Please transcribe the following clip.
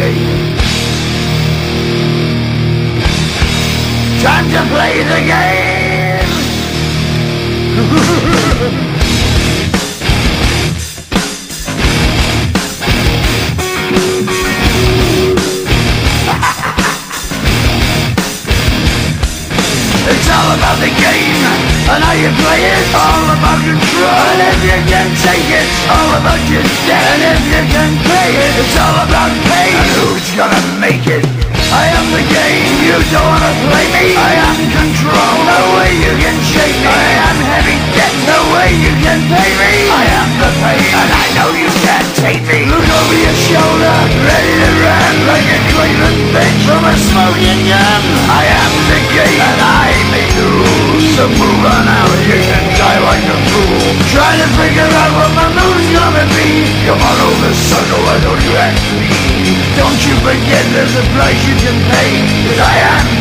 game. Time to play the game. It's all about the game and how you play it. All about control, and if you can take it, all about your debt. And if you can pay it, it's all about pain. And who's gonna make it? I am the game, you don't wanna play me. I am control, no way you can shake me. I am heavy debt, no way you can pay me. I am the pain, and I know you can't take me. Look over your shoulder, ready to run like a Cleveland bitch from a smoking gun. I am the game, and I may lose. So move on out, you can die like a fool. Trying to figure out what my move's gonna be. Come on over, sucker, why don't you ask me? Don't you forget there's a price you can pay, 'cause I am